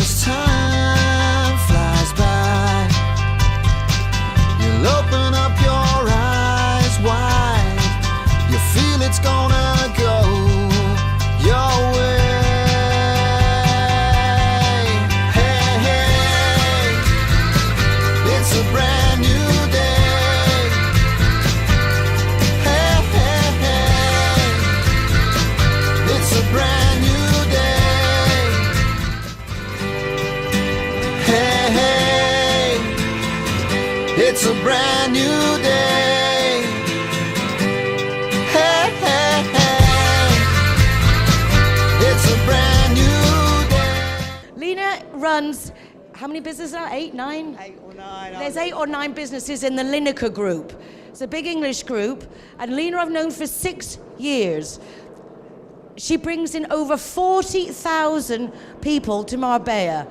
as time flies by, you'll open up your eyes wide. You feel it's gonna go your way. Hey, hey, it's a brand new day. Hey, hey, hey, it's a brand new day. Hey, hey, it's a brand new day. Hey, hey, hey, it's a brand new day. Lena runs, how many businesses now? 8, 9? 8 or 9. There's 8 or 9 businesses in the Lineker group. It's a big English group, and Lena I've known for 6 years. She brings in over 40,000 people to Marbella,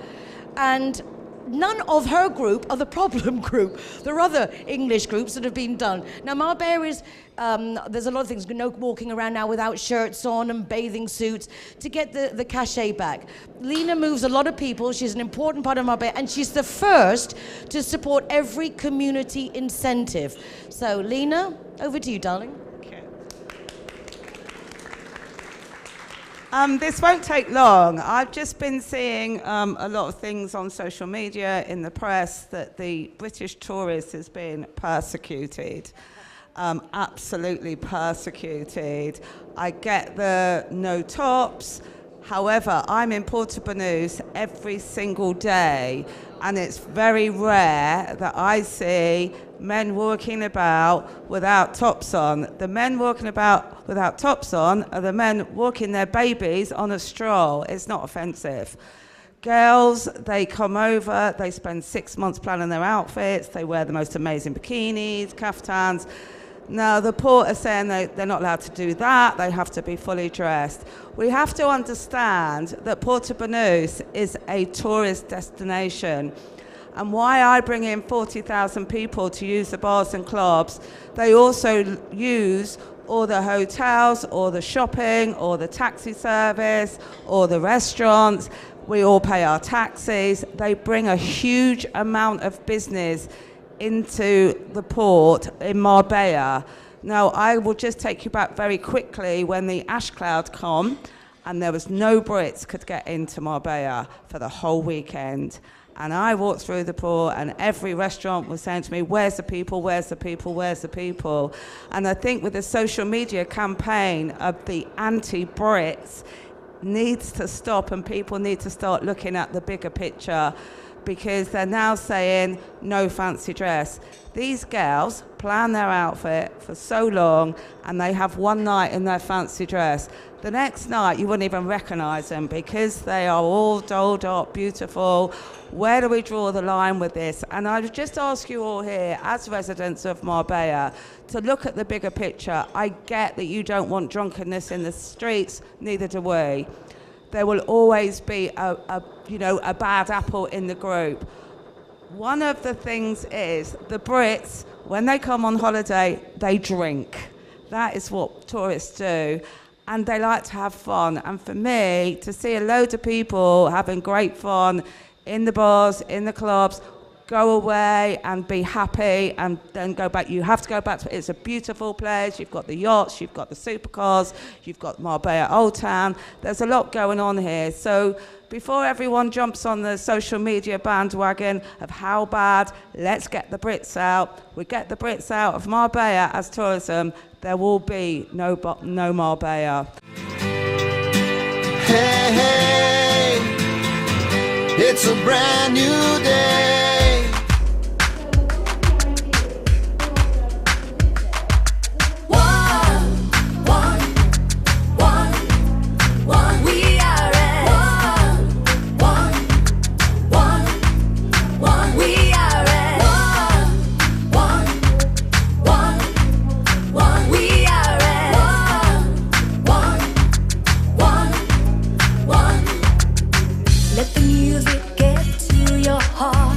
and none of her group are the problem group. There are other English groups that have been done. Now Marbella is, there's a lot of things, no walking around now without shirts on and bathing suits to get the cachet back. Lena moves a lot of people, she's an important part of Marbella, and she's the first to support every community incentive. So Lena, over to you, darling. This won't take long. I've just been seeing a lot of things on social media, in the press, that the British tourist has been persecuted. Absolutely persecuted. I get the no tops. However, I'm in Porto every single day, and it's very rare that I see men walking about without tops on. The men walking about without tops on are the men walking their babies on a stroll. It's not offensive. Girls, they come over, they spend 6 months planning their outfits, they wear the most amazing bikinis, kaftans. Now, the port are saying they're not allowed to do that, they have to be fully dressed. We have to understand that Porto Banús is a tourist destination. And why I bring in 40,000 people to use the bars and clubs, they also use all the hotels, or the shopping, or the taxi service, or the restaurants. We all pay our taxes. They bring a huge amount of business into the port in Marbella. Now, I will just take you back very quickly when the ash cloud come, and there was no Brits could get into Marbella for the whole weekend. And I walked through the port, and every restaurant was saying to me, where's the people, where's the people, where's the people? And I think with the social media campaign of the anti-Brits needs to stop, and people need to start looking at the bigger picture, because they're now saying no fancy dress. These girls plan their outfit for so long, and they have one night in their fancy dress. The next night you wouldn't even recognize them, because they are all dolled up, beautiful. Where do we draw the line with this? And I would just ask you all here, as residents of Marbella, to look at the bigger picture. I get that you don't want drunkenness in the streets, neither do we. There will always be a bad apple in the group. One of the things is the Brits, when they come on holiday, they drink. That is what tourists do. And they like to have fun. And for me, to see a load of people having great fun in the bars, in the clubs, go away and be happy and then go back. You have to go back to it. It's a beautiful place. You've got the yachts, you've got the supercars, you've got Marbella Old Town. There's a lot going on here. So before everyone jumps on the social media bandwagon of how bad, let's get the Brits out. We get the Brits out of Marbella as tourism, there will be no Marbella. Hey, hey, it's a brand new day. Let the music get to your heart.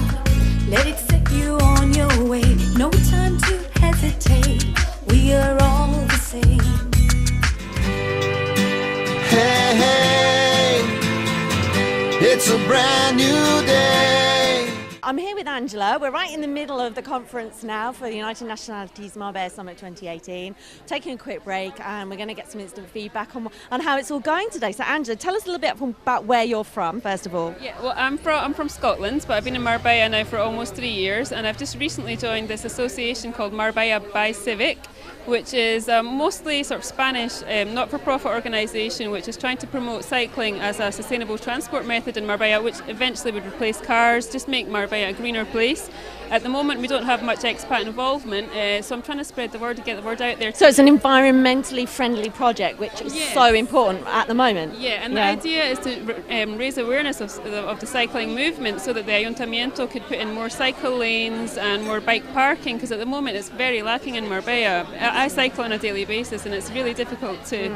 It's a brand new day. I'm here with Angela. We're right in the middle of the conference now for the United Nationalities Marbella Summit 2018. Taking a quick break and we're going to get some instant feedback on how it's all going today. So Angela, tell us a little bit about where you're from, first of all. Yeah, well, I'm from Scotland, but I've been in Marbella now for almost 3 years, and I've just recently joined this association called Marbella by Civic, which is mostly sort of Spanish not-for-profit organisation which is trying to promote cycling as a sustainable transport method in Marbella, which eventually would replace cars, just make Marbella a greener place. At the moment we don't have much expat involvement, so I'm trying to spread the word to get the word out there. So it's an environmentally friendly project, which is so important at the moment. Yeah, and the idea is to raise awareness of the cycling movement so that the Ayuntamiento could put in more cycle lanes and more bike parking, because at the moment it's very lacking in Marbella. I cycle on a daily basis and it's really difficult to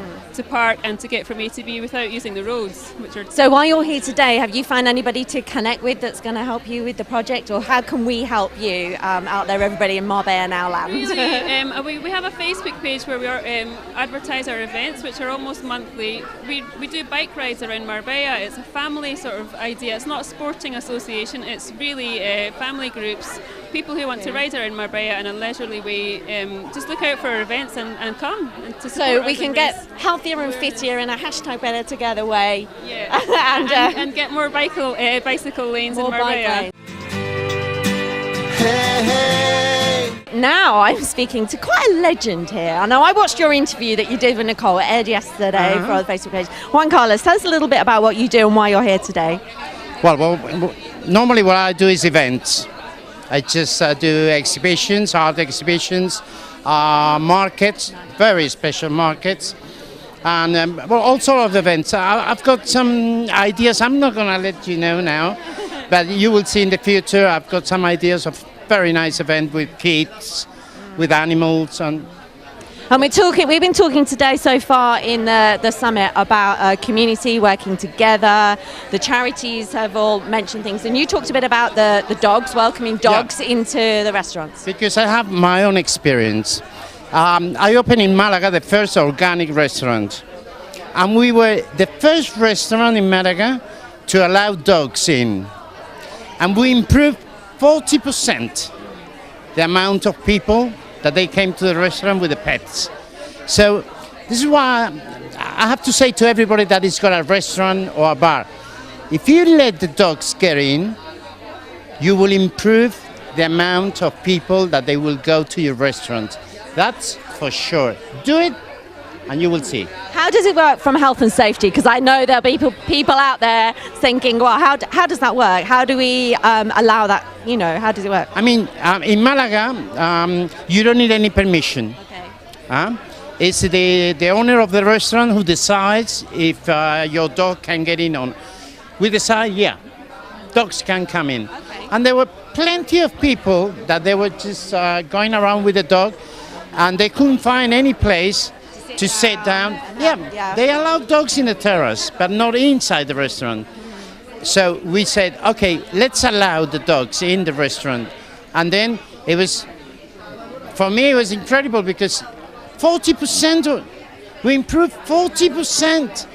park and to get from A to B without using the roads, which are... So while you're here today, have you found anybody to connect with that's going to help you with the project, or how can we help you out there, everybody in Marbella now land? Really, we have a Facebook page where we advertise our events, which are almost monthly. We do bike rides around Marbella. It's a family sort of idea. It's not a sporting association. It's really family groups, people who want to ride around Marbella in a leisurely way. Just look out for our events and come. To so we can get healthier and fitter in a hashtag Better Together way. Yeah, and get more bicycle lanes in Marbella. Hey, hey. Now I'm speaking to quite a legend here. I know I watched your interview that you did with Nicole. It aired yesterday for the Facebook page. Juan Carlos, tell us a little bit about what you do and why you're here today. Well, normally what I do is events. I just do exhibitions, art exhibitions, markets, very special markets, and all sorts of events. I've got some ideas. I'm not going to let you know now, but you will see in the future. I've got some ideas of very nice event with kids, with animals, and we've been talking today so far in the summit about community working together. The charities have all mentioned things, and you talked a bit about the dogs, welcoming dogs into the restaurants. Because I have my own experience. I opened in Malaga the first organic restaurant, and we were the first restaurant in Malaga to allow dogs in, and we improved 40% the amount of people that they came to the restaurant with the pets. So this is why I have to say to everybody that has got a restaurant or a bar, if you let the dogs get in, you will improve the amount of people that they will go to your restaurant. That's for sure. Do it and you will see. How does it work from health and safety? Because I know there'll be people out there thinking, well, how does that work? How do we allow that? You know, how does it work? I mean, in Malaga, you don't need any permission. Okay. It's the owner of the restaurant who decides if your dog can get in on. We decide, yeah, dogs can come in. Okay. And there were plenty of people that they were just going around with the dog, and they couldn't find any place to sit down. Yeah, they allow dogs in the terrace, but not inside the restaurant. So we said, okay, let's allow the dogs in the restaurant. And then it was, for me, it was incredible because 40%, we improved 40%.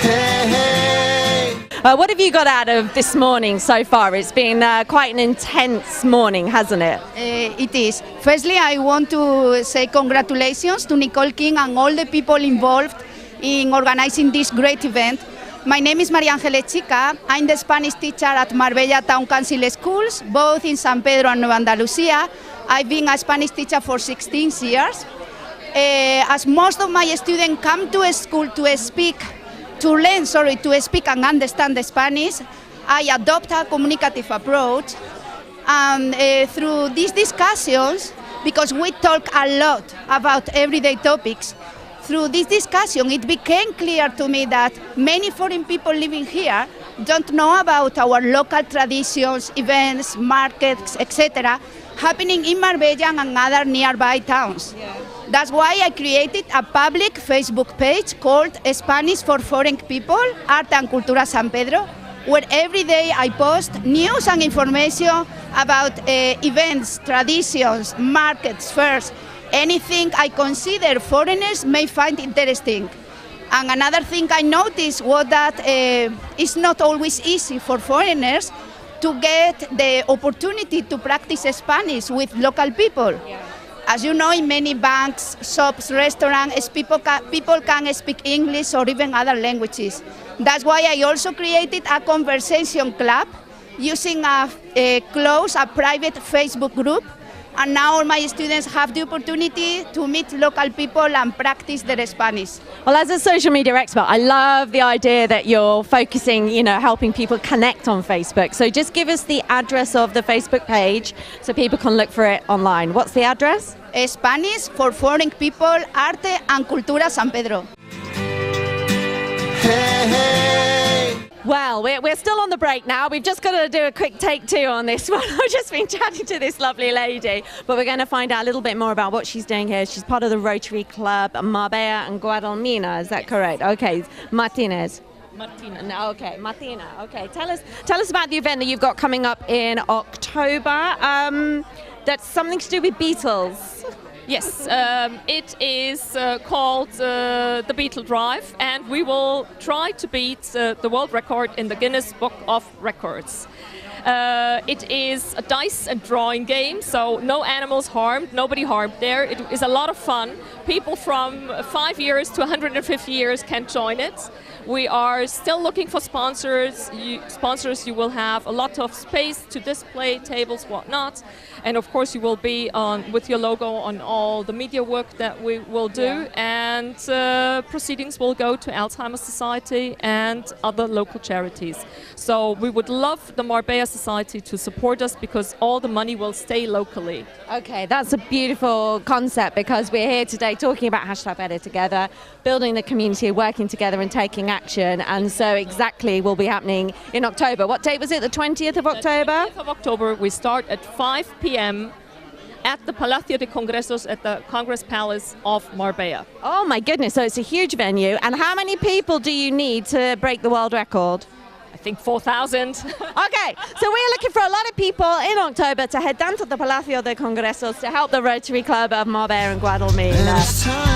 Hey, hey. What have you got out of this morning so far? It's been quite an intense morning, hasn't it? It is. Firstly, I want to say congratulations to Nicole King and all the people involved in organizing this great event. My name is María Ángeles Chica. I'm the Spanish teacher at Marbella Town Council Schools, both in San Pedro and Nueva Andalucía. I've been a Spanish teacher for 16 years. As most of my students come to a school to speak and understand the Spanish, I adopt a communicative approach. And through these discussions, because we talk a lot about everyday topics, through this discussion it became clear to me that many foreign people living here don't know about our local traditions, events, markets, etc., happening in Marbella and other nearby towns. Yeah. That's why I created a public Facebook page called Spanish for Foreign People, Arte and Cultura San Pedro, where every day I post news and information about events, traditions, markets, fairs, anything I consider foreigners may find interesting. And another thing I noticed was that it's not always easy for foreigners to get the opportunity to practice Spanish with local people. Yeah. As you know, in many banks, shops, restaurants, people can speak English or even other languages. That's why I also created a conversation club using a private Facebook group. And now all my students have the opportunity to meet local people and practice their Spanish. Well, as a social media expert, I love the idea that you're focusing, helping people connect on Facebook. So just give us the address of the Facebook page so people can look for it online. What's the address? Spanish for Foreign People, Arte and Cultura San Pedro. Hey, hey. Well, we're still on the break now. We've just got to do a quick take two on this one. I've just been chatting to this lovely lady, but we're going to find out a little bit more about what she's doing here. She's part of the Rotary Club Marbella and Guadalmina. Is that correct? Okay, Martina. No, okay, Martina. Okay, tell us about the event that you've got coming up in October. That's something to do with beetles. Yes, it is called the Beetle Drive, and we will try to beat the world record in the Guinness Book of Records. It is a dice and drawing game, so no animals harmed, nobody harmed there. It is a lot of fun. People from 5 years to 150 years can join it. We are still looking for sponsors. You will have a lot of space to display tables, whatnot. And of course you will be with your logo on all the media work that we will do. Yeah. And proceedings will go to Alzheimer's Society and other local charities. So we would love the Marbella Society to support us because all the money will stay locally. Okay, that's a beautiful concept because we're here today talking about #Better Together, building the community, working together and taking action. And so exactly will be happening in October. What date was it? The 20th of October? The 20th of October. We start at 5 p.m. at the Palacio de Congresos at the Congress Palace of Marbella. Oh my goodness, so it's a huge venue. And how many people do you need to break the world record? I think 4,000. Okay, so we're looking for a lot of people in October to head down to the Palacio de Congresos to help the Rotary Club of Marbella and Guadalmina.